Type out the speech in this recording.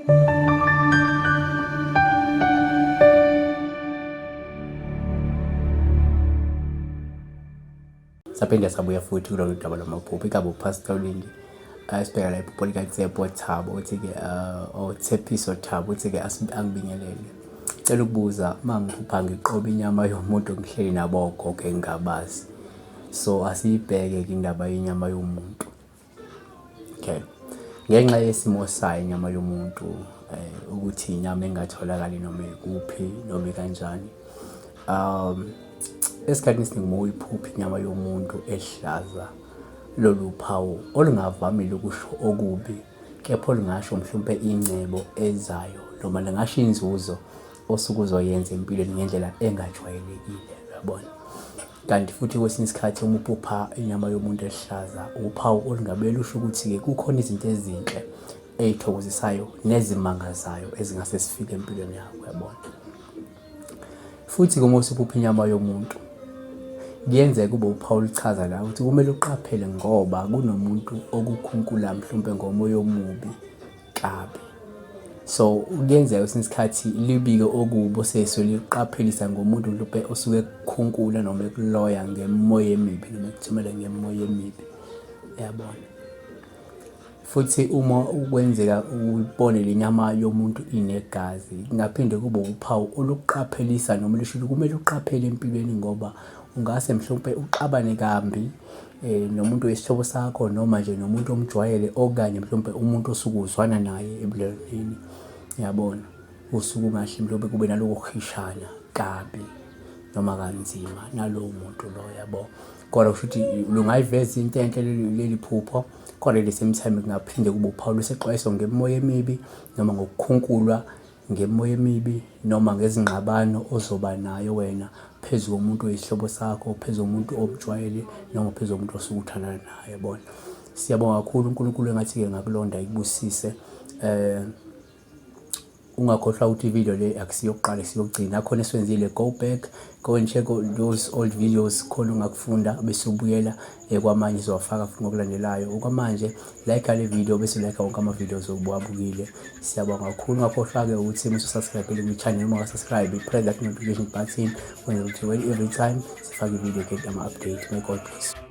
Saphinde sabuya futhi kulolu daba lwamaphupho ikabe uPastor WeNingi sibheka la iphupho likaTsepo Thabo uthi-ke Tshepiso Thabo uthi-ke angibingelele, cela ukubuza uma ngiphupha ngiqoba inyama yomuntu ngihleli nabogogo engingabazi, so asiyibheke-ke indaba yenyama yomuntu. Okay, ngenxa yesimo sayo inyama yomuntu ukuthi inyama engatholakali noma ikuphi noma kanjani, esikhathini esiningi uma uyiphupha inyama yomuntu ehlaza, lolu phawu olungavamile ukusho okubi, kepha olungasho mhlawumpe ingcebo ezayo noma lingasho inzuzo osuke uzoyenza empilweni ngendlela engajwayelekile, uyabona. Kanti futhi kwesinye isikhathi uma uphupha inyama yomuntu ehlaza, uphawu olungabe lusho ukuthi-ke kukhona izinto ezinhle ey'thokozisayo nezimangazayo ezingase zifike empilweni yakho, uyabona. Futhi uma usuphupha inyama yomuntu, kuyenzeka kube uphawu oluchaza la ukuthi kumele uqaphele ngoba kunomuntu okukhunkula mhlawumpe ngomoya omubi kabi. So kuyenzeka kwesinye isikhathi libike okubi oseseliqaphelisa ngomuntu mhlawumpe osuke ekukhunkula noma ekuloya ngemoya emibi noma ekuthumela ngemoya emibi, uyabona. Futhi uma ukwenzeka ubone le nyama yomuntu inegazi, kungaphinde kube uphawu oluqaphelisa noma lisho ukuthi kumele uqaphele empilweni ngoba ungase mhlawumpe uxabane kambi nomuntu wesihlobo sakho noma nje nomuntu omjwayele okanye mhlawumpe umuntu osuke uzwana naye ebudlelwaneni, uyabona. Usuke ungahle mhlawumpe kube naloku kuhishana kabi noma kanzima nalowo muntu lo, yabo. Kodwa kusho ukuthi lungayiveza into enhle leli phupho, kodwa the same time kungaphinde kube uphawu lwesexwayiso ngemoya emibi noma ngokukhunkulwa ngemoya emibi noma ngezingxabano ozoba nayo wena phezu komuntu oyisihlobo sakho, phezu komuntu omjwayele noma phezu komuntu osuke uthanda naye, yabona. Siyabonga kakhulu uNkulunkulu engathi-ke ngakulonda ikubusise. Ungakhohlwa ukuthi ivideo le akusiyokuqala isiyokugcina, khona esiwenzile, go back, go and check those old videos, khona ungakufunda bese ubuyela kwamanye izowafaka futhi ngokulandelayo. Okwamanje like le video bese like wonke ama-videos obuwabukile. Siyabonga kakhulu. Ungakhohlwa-ke ukuthi ususubscribe kwi-channel noma ungasubscribe, press that notification button when every time sifake ivideo get ama-update. May God bless.